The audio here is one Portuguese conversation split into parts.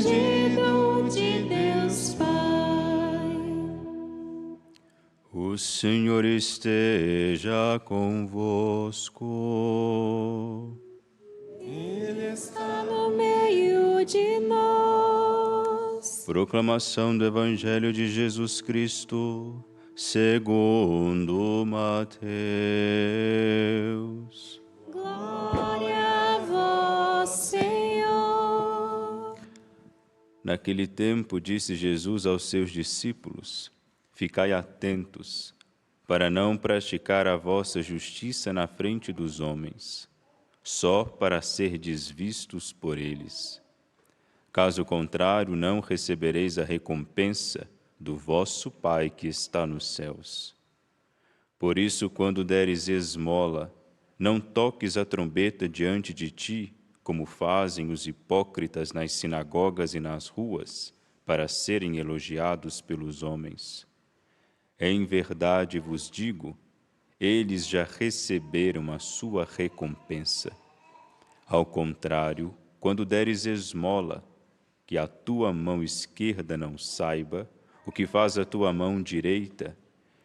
ungido de Deus Pai. O Senhor esteja convosco. Ele está no meio de nós. Proclamação do Evangelho de Jesus Cristo, segundo Mateus. Glória a vós, Senhor. Naquele tempo disse Jesus aos seus discípulos: Ficai atentos, para não praticar a vossa justiça na frente dos homens, só para serdes vistos por eles. Caso contrário, não recebereis a recompensa do vosso Pai que está nos céus. Por isso, quando deres esmola, não toques a trombeta diante de ti, como fazem os hipócritas nas sinagogas e nas ruas, para serem elogiados pelos homens. Em verdade vos digo, eles já receberam a sua recompensa. Ao contrário, quando deres esmola, que a tua mão esquerda não saiba o que faz a tua mão direita,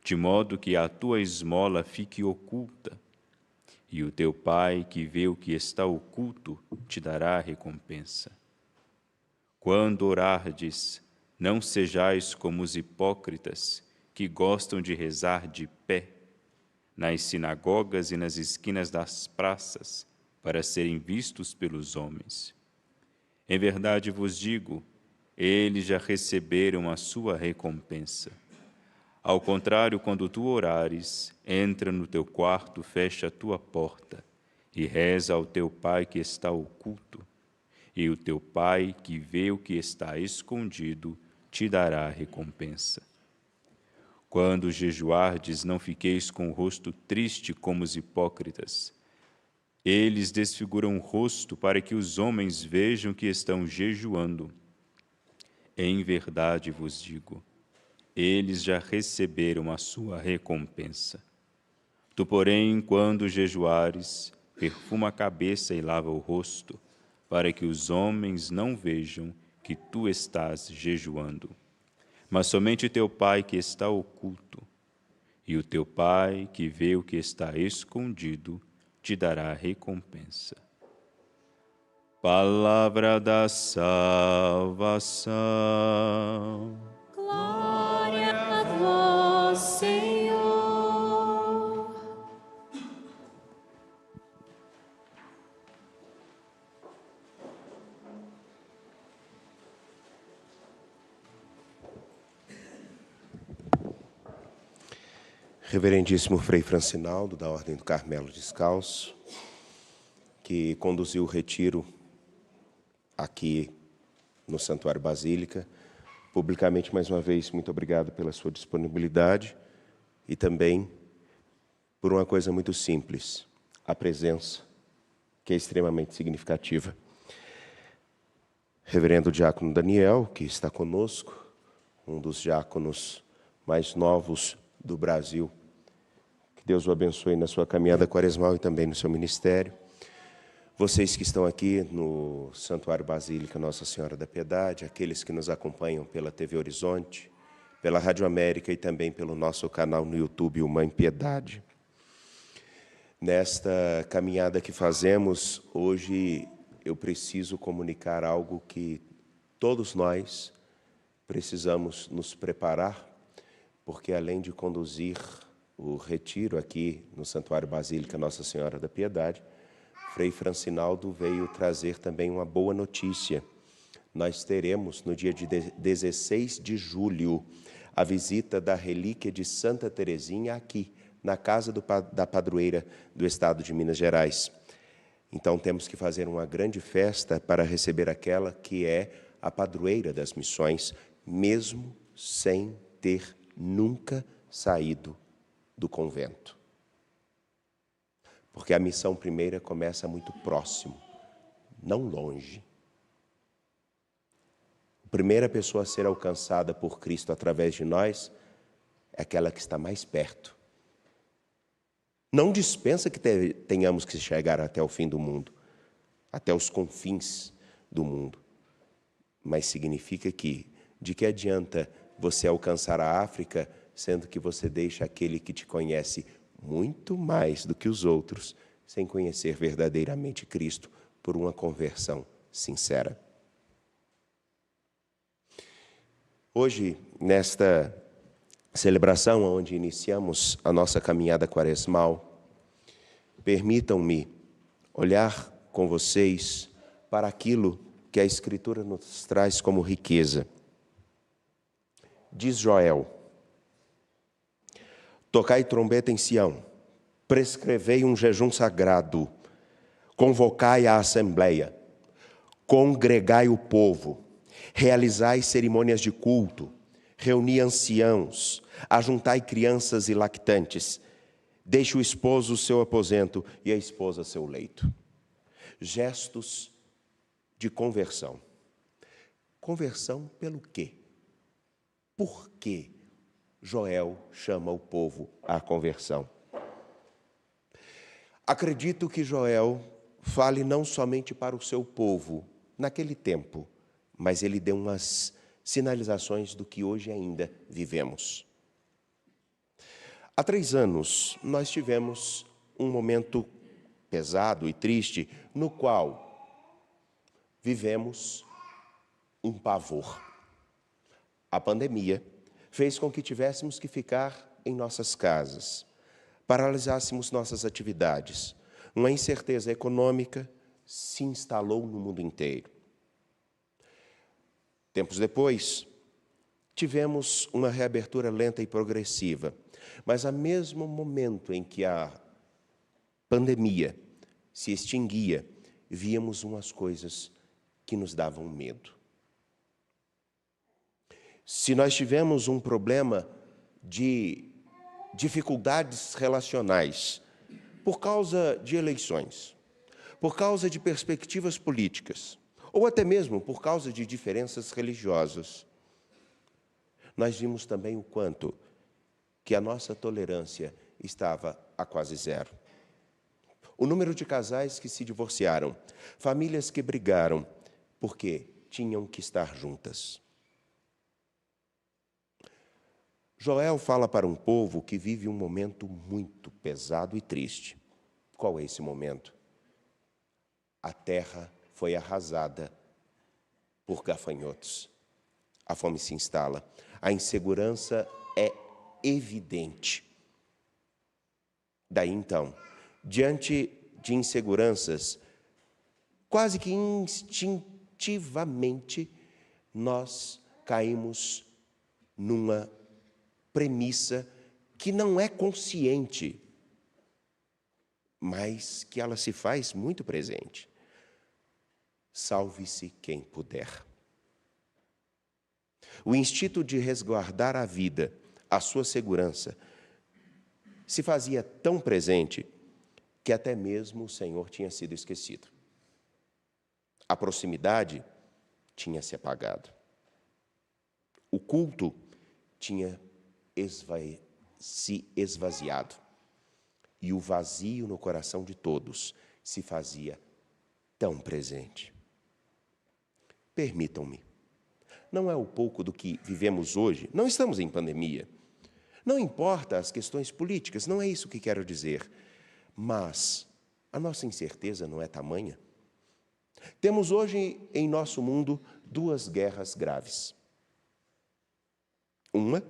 de modo que a tua esmola fique oculta. E o teu Pai, que vê o que está oculto, te dará a recompensa. Quando orardes, não sejais como os hipócritas, que gostam de rezar de pé, nas sinagogas e nas esquinas das praças, para serem vistos pelos homens. Em verdade vos digo, eles já receberam a sua recompensa. Ao contrário, quando tu orares, entra no teu quarto, fecha a tua porta e reza ao teu Pai que está oculto, e o teu Pai que vê o que está escondido te dará a recompensa. Quando jejuardes, não fiqueis com o rosto triste como os hipócritas. Eles desfiguram o rosto para que os homens vejam que estão jejuando. Em verdade vos digo, eles já receberam a sua recompensa. Tu, porém, quando jejuares, perfuma a cabeça e lava o rosto, para que os homens não vejam que tu estás jejuando. Mas somente teu Pai que está oculto, e o teu Pai que vê o que está escondido, te dará a recompensa. Palavra da salvação. Glória a vós, Senhor. Reverendíssimo Frei Francinaldo, da Ordem do Carmelo Descalço, que conduziu o retiro aqui no Santuário Basílica. Publicamente, mais uma vez, muito obrigado pela sua disponibilidade e também por uma coisa muito simples, a presença, que é extremamente significativa. Reverendo Diácono Daniel, que está conosco, um dos diáconos mais novos do Brasil. Que Deus o abençoe na sua caminhada quaresmal e também no seu ministério. Vocês que estão aqui no Santuário Basílica Nossa Senhora da Piedade, aqueles que nos acompanham pela TV Horizonte, pela Rádio América e também pelo nosso canal no YouTube, O Mãe Piedade. Nesta caminhada que fazemos, hoje eu preciso comunicar algo que todos nós precisamos nos preparar, porque além de conduzir o retiro aqui no Santuário Basílica Nossa Senhora da Piedade, Frei Francinaldo veio trazer também uma boa notícia. Nós teremos, no dia de 16 de julho, a visita da relíquia de Santa Teresinha aqui, na casa da padroeira do estado de Minas Gerais. Então temos que fazer uma grande festa para receber aquela que é a padroeira das missões, mesmo sem ter nunca saído do convento. Porque a missão primeira começa muito próximo, não longe. A primeira pessoa a ser alcançada por Cristo através de nós é aquela que está mais perto. Não dispensa que tenhamos que chegar até o fim do mundo, até os confins do mundo. mas significa que de que adianta você alcançar a África, sendo que você deixa aquele que te conhece muito mais do que os outros, sem conhecer verdadeiramente Cristo por uma conversão sincera. Hoje, nesta celebração onde iniciamos a nossa caminhada quaresmal, permitam-me olhar com vocês para aquilo que a Escritura nos traz como riqueza. Diz Joel: tocai trombeta em Sião, prescrevei um jejum sagrado, convocai a assembleia, congregai o povo, realizai cerimônias de culto, reuni anciãos, ajuntai crianças e lactantes, deixe o esposo o seu aposento e a esposa seu leito. Gestos de conversão. Conversão pelo quê? Por que Joel chama o povo à conversão? Acredito que Joel fale não somente para o seu povo naquele tempo, mas ele deu umas sinalizações do que hoje ainda vivemos. Há 3 anos, nós tivemos um momento pesado e triste, no qual vivemos um pavor. A pandemia fez com que tivéssemos que ficar em nossas casas, paralisássemos nossas atividades. Uma incerteza econômica se instalou no mundo inteiro. Tempos depois, tivemos uma reabertura lenta e progressiva, mas ao mesmo momento em que a pandemia se extinguia, víamos umas coisas que nos davam medo. Se nós tivemos um problema de dificuldades relacionais por causa de eleições, por causa de perspectivas políticas, ou até mesmo por causa de diferenças religiosas, nós vimos também o quanto que a nossa tolerância estava a quase zero. O número de casais que se divorciaram, famílias que brigaram, porque tinham que estar juntas. Joel fala para um povo que vive um momento muito pesado e triste. Qual é esse momento? A terra foi arrasada por gafanhotos. A fome se instala. A insegurança é evidente. Daí então, diante de inseguranças, quase que instintivamente, nós caímos numa premissa que não é consciente, mas que ela se faz muito presente. Salve-se quem puder. O instinto de resguardar a vida, a sua segurança, se fazia tão presente que até mesmo o Senhor tinha sido esquecido. A proximidade tinha se apagado. O culto tinha se esvaziado. E o vazio no coração de todos se fazia tão presente. Permitam-me, não é o pouco do que vivemos hoje, não estamos em pandemia. Não importa as questões políticas, não é isso que quero dizer. Mas a nossa incerteza não é tamanha. Temos hoje em nosso mundo 2 guerras graves. Uma,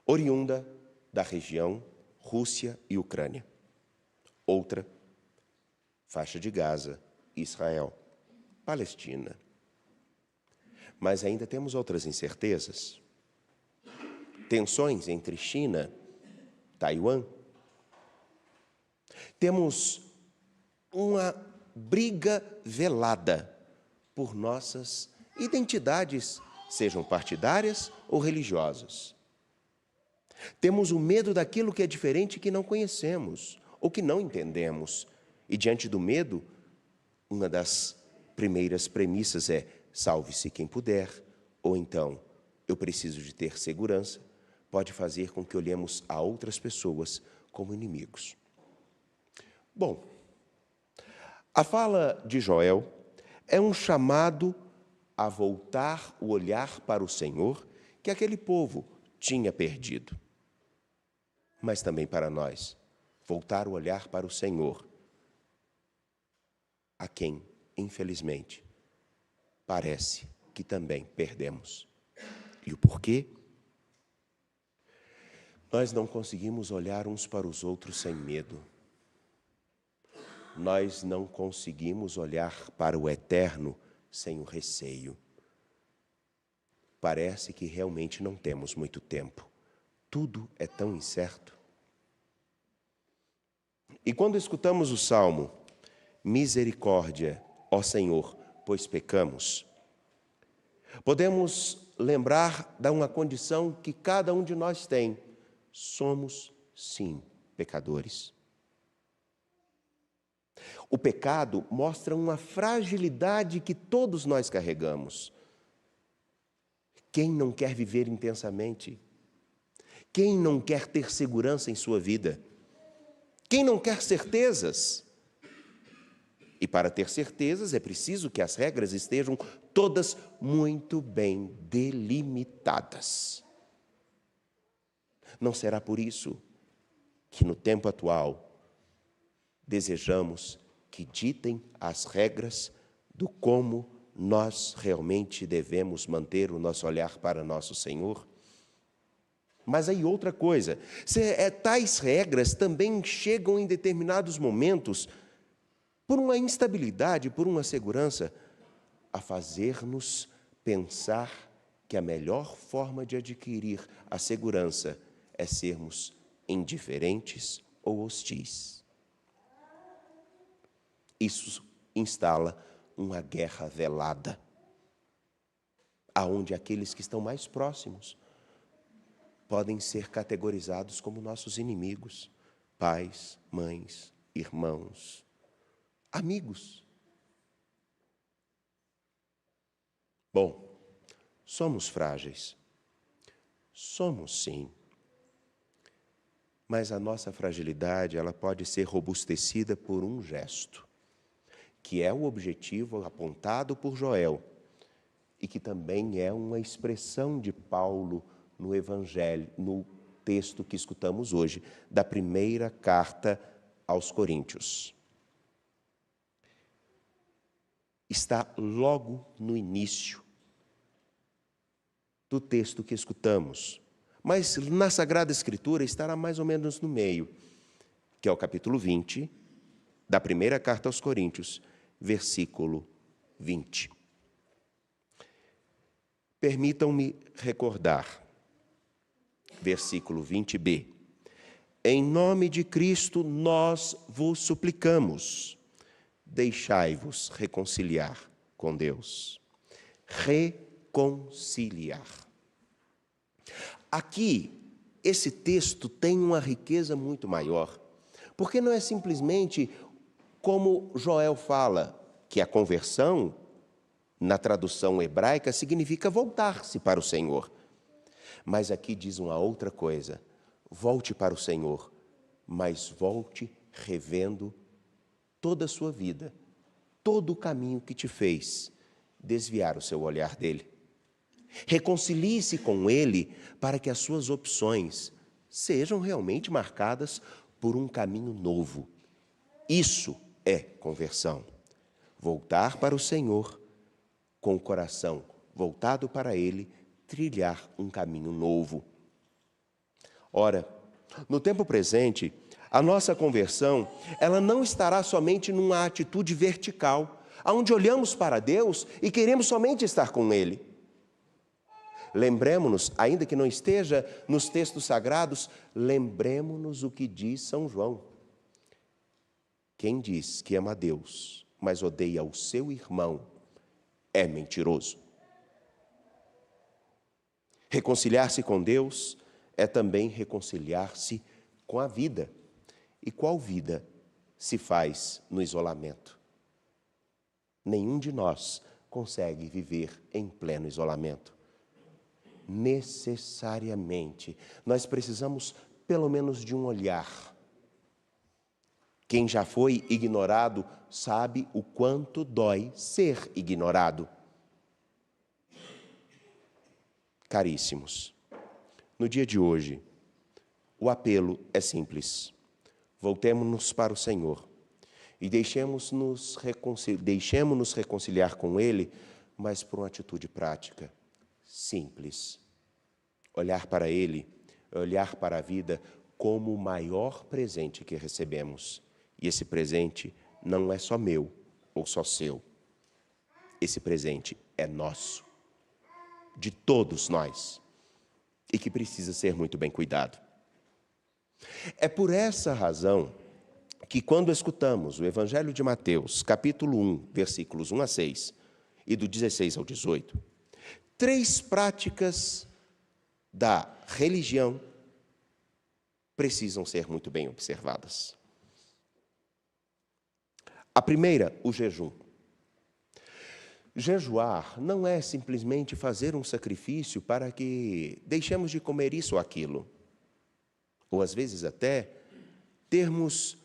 oriunda da região Rússia e Ucrânia. Outra, faixa de Gaza, Israel, Palestina. Mas ainda temos outras incertezas. Tensões entre China, Taiwan. Temos uma briga velada por nossas identidades, sejam partidárias ou religiosas. Temos o medo daquilo que é diferente, que não conhecemos ou que não entendemos. E diante do medo, uma das primeiras premissas é: salve-se quem puder, ou então, eu preciso de ter segurança, pode fazer com que olhemos a outras pessoas como inimigos. Bom, a fala de Joel é um chamado a voltar o olhar para o Senhor que aquele povo tinha perdido. Mas também para nós, voltar o olhar para o Senhor, a quem, infelizmente, parece que também perdemos. E o porquê? Nós não conseguimos olhar uns para os outros sem medo. Nós não conseguimos olhar para o eterno sem o receio. Parece que realmente não temos muito tempo. Tudo é tão incerto. E quando escutamos o Salmo, misericórdia, ó Senhor, pois pecamos, podemos lembrar de uma condição que cada um de nós tem. Somos, sim, pecadores. O pecado mostra uma fragilidade que todos nós carregamos. Quem não quer viver intensamente? Quem não quer ter segurança em sua vida? Quem não quer certezas? E para ter certezas é preciso que as regras estejam todas muito bem delimitadas. Não será por isso que no tempo atual desejamos que ditem as regras do como nós realmente devemos manter o nosso olhar para nosso Senhor? Mas aí outra coisa, tais regras também chegam em determinados momentos, por uma instabilidade, por uma segurança, a fazer-nos pensar que a melhor forma de adquirir a segurança é sermos indiferentes ou hostis. Isso instala uma guerra velada, aonde aqueles que estão mais próximos podem ser categorizados como nossos inimigos, pais, mães, irmãos, amigos. Bom, somos frágeis. Somos, sim. Mas a nossa fragilidade, ela pode ser robustecida por um gesto, que é o objetivo apontado por Joel e que também é uma expressão de Paulo no Evangelho, no texto que escutamos hoje, da primeira carta aos Coríntios. Está logo no início do texto que escutamos, mas na Sagrada Escritura estará mais ou menos no meio, que é o capítulo 20 da primeira carta aos Coríntios, versículo 20. Permitam-me recordar, versículo 20b. Em nome de Cristo nós vos suplicamos, deixai-vos reconciliar com Deus. Reconciliar. Aqui, esse texto tem uma riqueza muito maior, porque não é simplesmente como Joel fala, que a conversão, na tradução hebraica, significa voltar-se para o Senhor. Mas aqui diz uma outra coisa: volte para o Senhor, mas volte revendo toda a sua vida, todo o caminho que te fez desviar o seu olhar dele. Reconcilie-se com ele para que as suas opções sejam realmente marcadas por um caminho novo. Isso é conversão. Voltar para o Senhor, com o coração voltado para ele, trilhar um caminho novo. Ora, no tempo presente, a nossa conversão, ela não estará somente numa atitude vertical, onde olhamos para Deus e queremos somente estar com Ele. Lembremos-nos, ainda que não esteja nos textos sagrados, lembremos-nos o que diz São João. Quem diz que ama a Deus, mas odeia o seu irmão, é mentiroso. Reconciliar-se com Deus é também reconciliar-se com a vida. E qual vida se faz no isolamento? Nenhum de nós consegue viver em pleno isolamento. Necessariamente, nós precisamos pelo menos de um olhar. Quem já foi ignorado sabe o quanto dói ser ignorado. Caríssimos, no dia de hoje, o apelo é simples. Voltemo-nos para o Senhor e deixemos-nos reconciliar com Ele, mas por uma atitude prática, simples. Olhar para Ele, olhar para a vida como o maior presente que recebemos. E esse presente não é só meu ou só seu. Esse presente é nosso, de todos nós, e que precisa ser muito bem cuidado. É por essa razão que quando escutamos o Evangelho de Mateus, capítulo 1, versículos 1 a 6, e do 16 ao 18, 3 práticas da religião precisam ser muito bem observadas. A primeira, o jejum. Jejuar não é simplesmente fazer um sacrifício para que deixemos de comer isso ou aquilo, ou às vezes até termos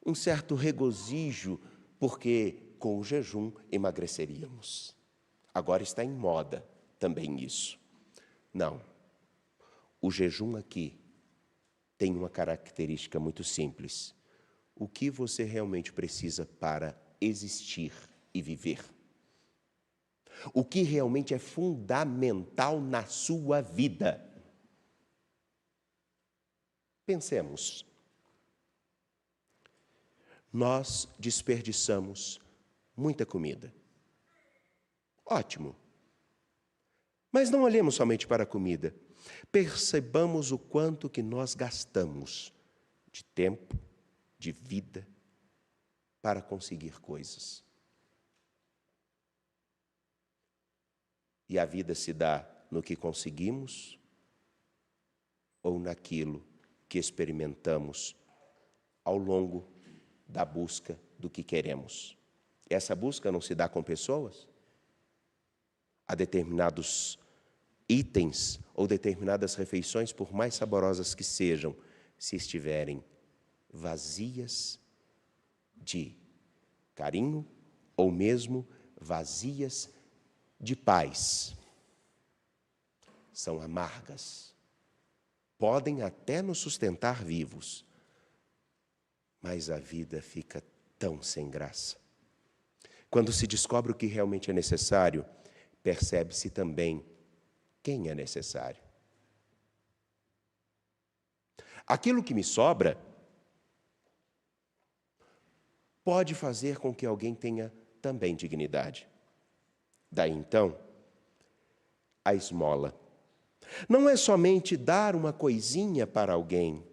um certo regozijo, porque com o jejum emagreceríamos. Agora está em moda também isso. Não. O jejum aqui tem uma característica muito simples. O que você realmente precisa para existir e viver? O que realmente é fundamental na sua vida? Pensemos. Nós desperdiçamos muita comida. Ótimo. Mas não olhemos somente para a comida. Percebamos o quanto que nós gastamos de tempo, de vida, para conseguir coisas. E a vida se dá no que conseguimos ou naquilo que experimentamos ao longo da busca do que queremos. Essa busca não se dá com pessoas? Há determinados itens ou determinadas refeições, por mais saborosas que sejam, se estiverem vazias de carinho ou mesmo vazias de paz, são amargas. Podem até nos sustentar vivos, mas a vida fica tão sem graça. Quando se descobre o que realmente é necessário, percebe-se também quem é necessário. Aquilo que me sobra pode fazer com que alguém tenha também dignidade. Daí então, a esmola. Não é somente dar uma coisinha para alguém,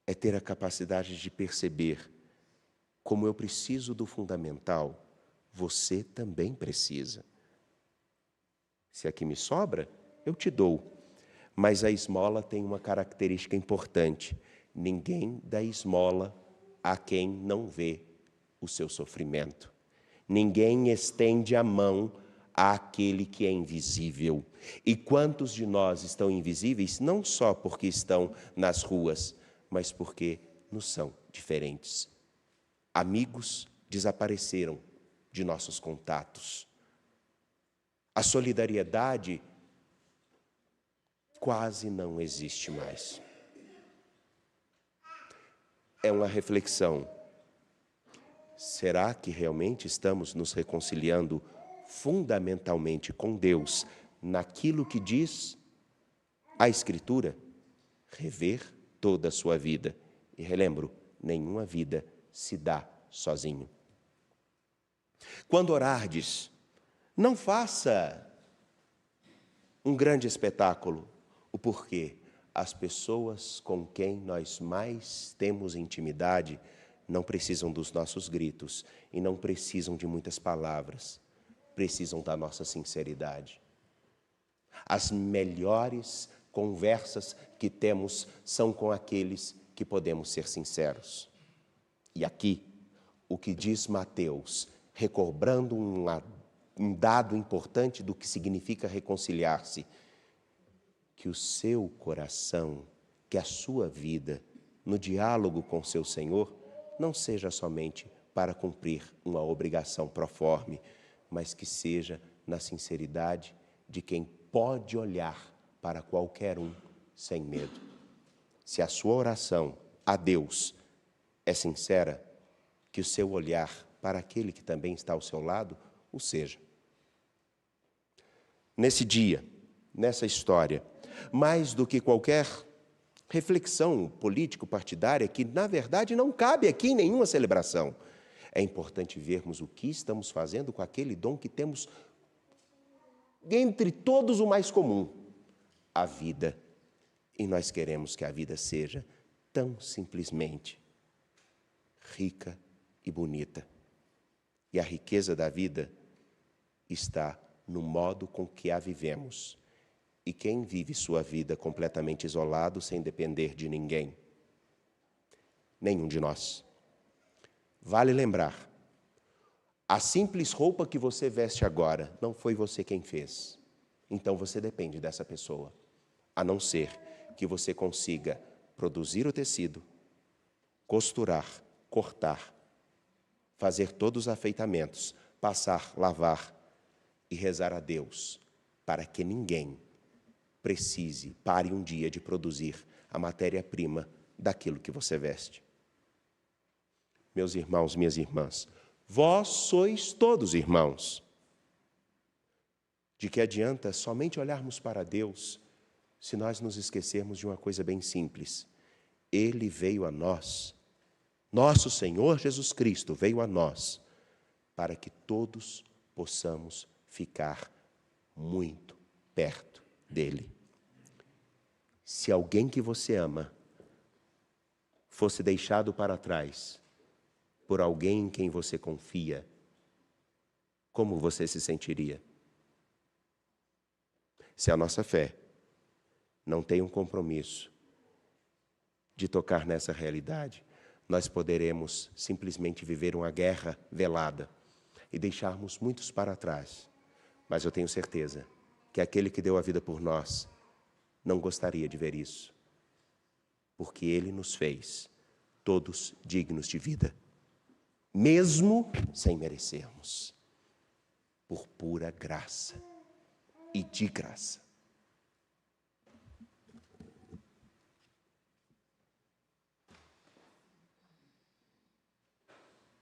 é ter a capacidade de perceber como eu preciso do fundamental, você também precisa. Se aqui me sobra, eu te dou. Mas a esmola tem uma característica importante. Ninguém dá esmola a quem não vê o seu sofrimento. Ninguém estende a mão àquele que é invisível. E quantos de nós estão invisíveis, não só porque estão nas ruas, mas porque nos são diferentes. Amigos desapareceram de nossos contatos. A solidariedade quase não existe mais. É uma reflexão. Será que realmente estamos nos reconciliando fundamentalmente com Deus naquilo que diz a Escritura? Rever toda a sua vida. E relembro, nenhuma vida se dá sozinho. Quando orardes, não faça um grande espetáculo. O porquê? As pessoas com quem nós mais temos intimidade não precisam dos nossos gritos e não precisam de muitas palavras, precisam da nossa sinceridade. As melhores conversas que temos são com aqueles que podemos ser sinceros. E aqui, o que diz Mateus, recobrando um dado importante do que significa reconciliar-se, que o seu coração, que a sua vida, no diálogo com seu Senhor, não seja somente para cumprir uma obrigação proforme, mas que seja na sinceridade de quem pode olhar para qualquer um sem medo. Se a sua oração a Deus é sincera, que o seu olhar para aquele que também está ao seu lado o seja. Nesse dia, nessa história, mais do que qualquer reflexão político-partidária, que na verdade não cabe aqui em nenhuma celebração, é importante vermos o que estamos fazendo com aquele dom que temos entre todos o mais comum, a vida. E nós queremos que a vida seja tão simplesmente rica e bonita. E a riqueza da vida está no modo com que a vivemos. E quem vive sua vida completamente isolado, sem depender de ninguém? Nenhum de nós. Vale lembrar, a simples roupa que você veste agora, não foi você quem fez. Então você depende dessa pessoa. A não ser que você consiga produzir o tecido, costurar, cortar, fazer todos os afeitamentos, passar, lavar e rezar a Deus para que ninguém pare um dia de produzir a matéria-prima daquilo que você veste. Meus irmãos, minhas irmãs, vós sois todos irmãos. De que adianta somente olharmos para Deus se nós nos esquecermos de uma coisa bem simples? Ele veio a nós, nosso Senhor Jesus Cristo veio a nós, para que todos possamos ficar muito perto dele. Se alguém que você ama fosse deixado para trás por alguém em quem você confia, como você se sentiria? Se a nossa fé não tem um compromisso de tocar nessa realidade, nós poderemos simplesmente viver uma guerra velada e deixarmos muitos para trás. Mas eu tenho certeza que aquele que deu a vida por nós não gostaria de ver isso, porque ele nos fez todos dignos de vida, mesmo sem merecermos, por pura graça e de graça.